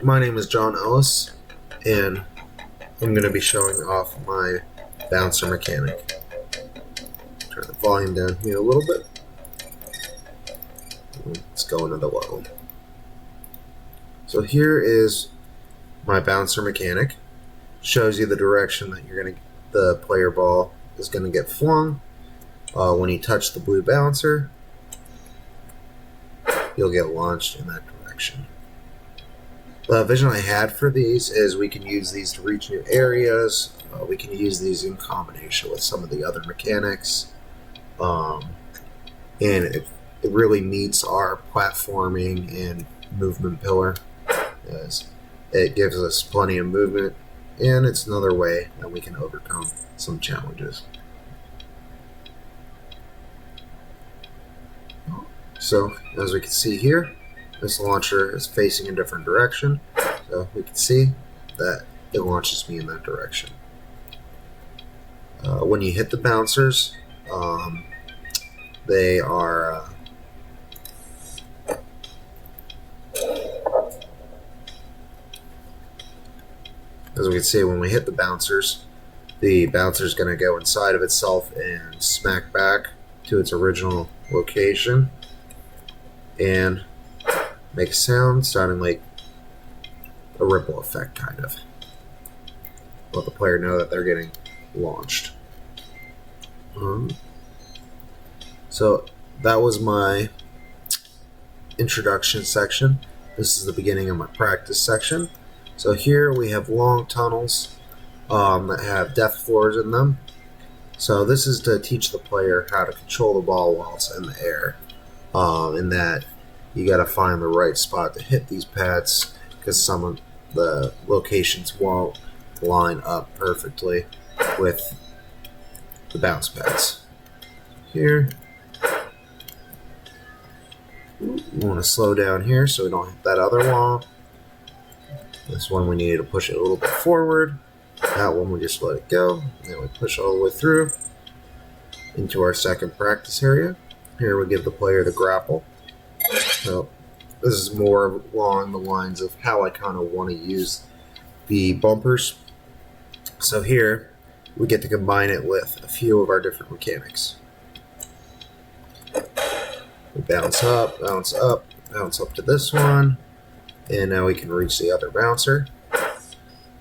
My name is John Ellis, and I'm going to be showing off my bouncer mechanic. Turn the volume down here a little bit. Let's go into the level. So here is my bouncer mechanic. Shows you the direction that the player ball is going to get flung. When you touch the blue bouncer, you'll get launched in that direction. The vision I had for these is we can use these to reach new areas. We can use these in combination with some of the other mechanics. And it really meets our platforming and movement pillar, as it gives us plenty of movement, and it's another way that we can overcome some challenges. So as we can see here, this launcher is facing a different direction, so we can see that it launches me in that direction. When you hit the bouncers, they are as we can see, when we hit the bouncer's going to go inside of itself and smack back to its original location and make a sound sounding like a ripple effect, kind of. Let the player know that they're getting launched. So that was my introduction section. This is the beginning of my practice section. So here we have long tunnels that have depth floors in them. So this is to teach the player how to control the ball while it's in the air. In that you got to find the right spot to hit these pads, because some of the locations won't line up perfectly with the bounce pads. Here, we want to slow down here so we don't hit that other wall. This one we need to push it a little bit forward. That one we just let it go. And then we push all the way through into our second practice area. Here we give the player the grapple. So this is more along the lines of how I kind of want to use the bumpers. So here we get to combine it with a few of our different mechanics. We bounce up, bounce up, bounce up to this one, and now we can reach the other bouncer.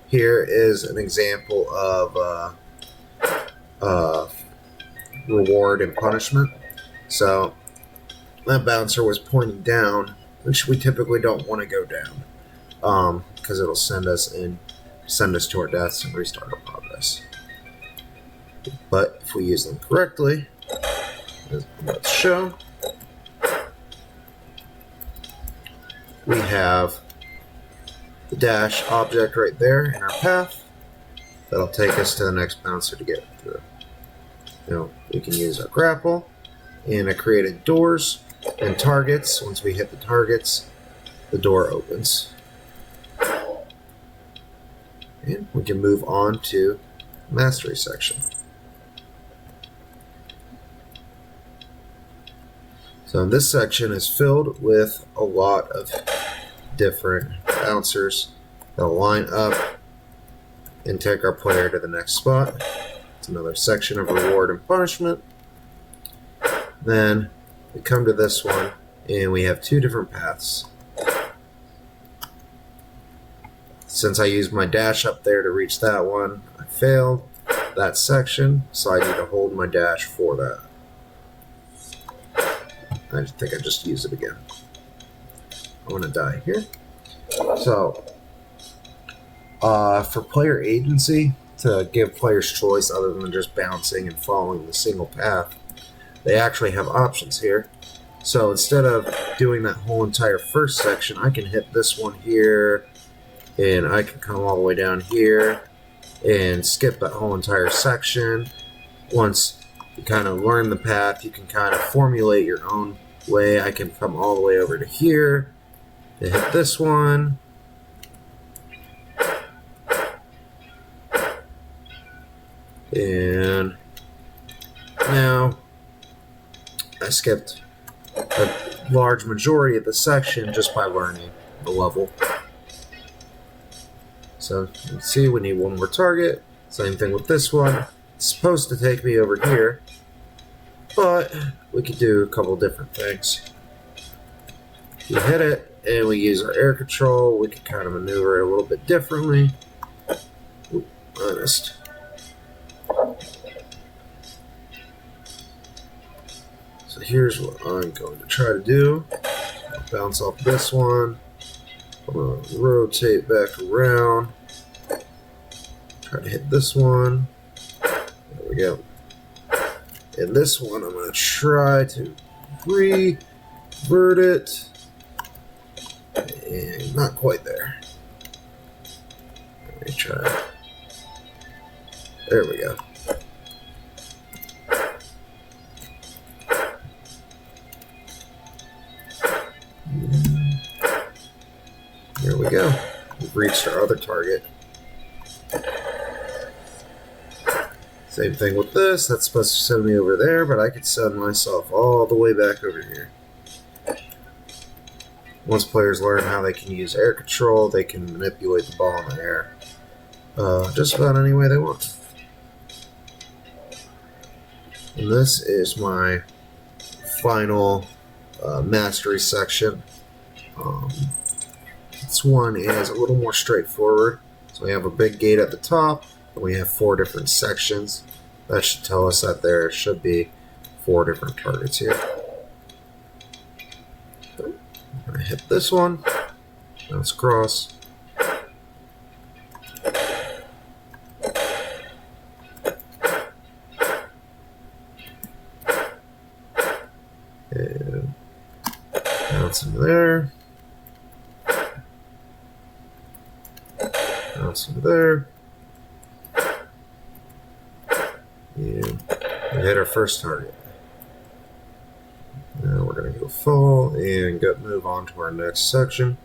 Here is an example of reward and punishment. So that bouncer was pointing down, which we typically don't want to go down, because it'll send us to our deaths and restart our progress. But if we use them correctly, as let's show, we have the dash object right there in our path that'll take us to the next bouncer to get through. Now we can use our grapple, and I created doors and targets. Once we hit the targets, the door opens. And we can move on to mastery section. So this section is filled with a lot of different bouncers that'll line up and take our player to the next spot. It's another section of reward and punishment. Then we come to this one, and we have two different paths. Since I used my dash up there to reach that one, I failed that section, so I need to hold my dash for that. I think I just used it again. I want to die here. So, for player agency, to give players choice other than just bouncing and following the single path, they actually have options here. So instead of doing that whole entire first section, I can hit this one here, and I can come all the way down here and skip that whole entire section. Once you kind of learn the path, you can kind of formulate your own way. I can come all the way over to here to hit this one. And now I skipped a large majority of the section just by learning the level. So you can see we need one more target. Same thing with this one. It's supposed to take me over here, but we could do a couple different things. We hit it and we use our air control. We could kind of maneuver it a little bit differently. Oop, I missed. So here's what I'm going to try to do. I'll bounce off this one. I'm going to rotate back around. Try to hit this one. There we go. And this one I'm going to try to revert it. And not quite there. Let me try. There we go. There we go. We've reached our other target. Same thing with this. That's supposed to send me over there, but I could send myself all the way back over here. Once players learn how they can use air control, they can manipulate the ball in the air just about any way they want. And this is my final mastery section. This one is a little more straightforward. So we have a big gate at the top, and we have 4 different sections. That should tell us that there should be 4 different targets here. I'm going to hit this one. Bounce across. And bounce into there. Bounce into there. And we hit our first target. Now we're going to go fall and move on to our next section.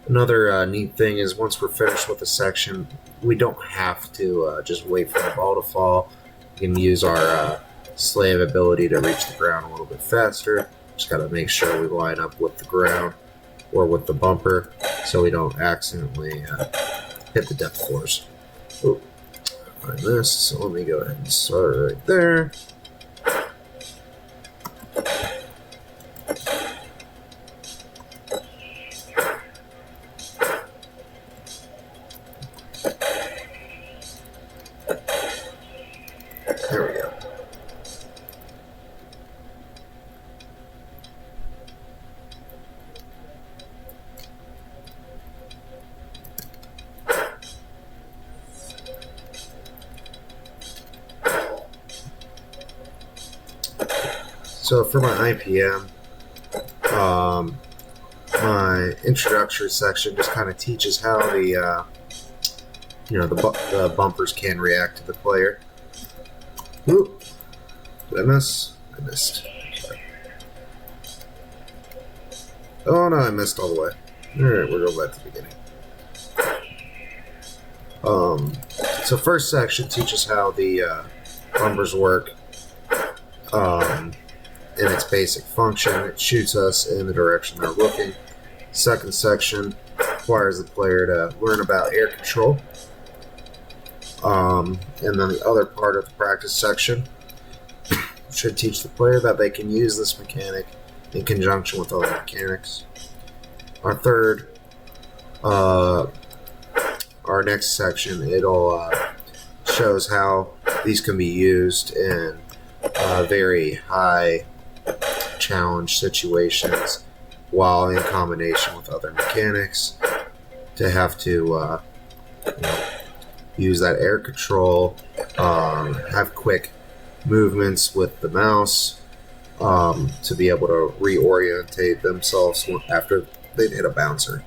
Another neat thing is once we're finished with a section, we don't have to just wait for the ball to fall. We can use our slave ability to reach the ground a little bit faster. Just got to make sure we line up with the ground or with the bumper so we don't accidentally hit the depth floors. Oh, I missed, so let me go ahead and start right there. There we go. So for my IPM, my introductory section just kind of teaches how the the bumpers can react to the player. Oop. Did I miss? I missed. Sorry. Oh no, I missed all the way. Alright, we'll go back to the beginning. So first section teaches how the bumpers work in its basic function. It shoots us in the direction they're looking. Second section requires the player to learn about air control. And then the other part of the practice section should teach the player that they can use this mechanic in conjunction with other mechanics. Our third, our next section, it'll shows how these can be used in very high challenge situations while in combination with other mechanics to have to use that air control, have quick movements with the mouse to be able to reorientate themselves after they've hit a bouncer.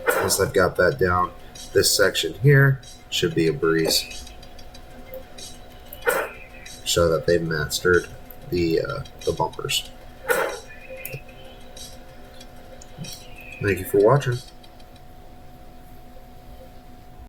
Once they've got that down, this section here should be a breeze. Show that they've mastered the bumpers. Thank you for watching.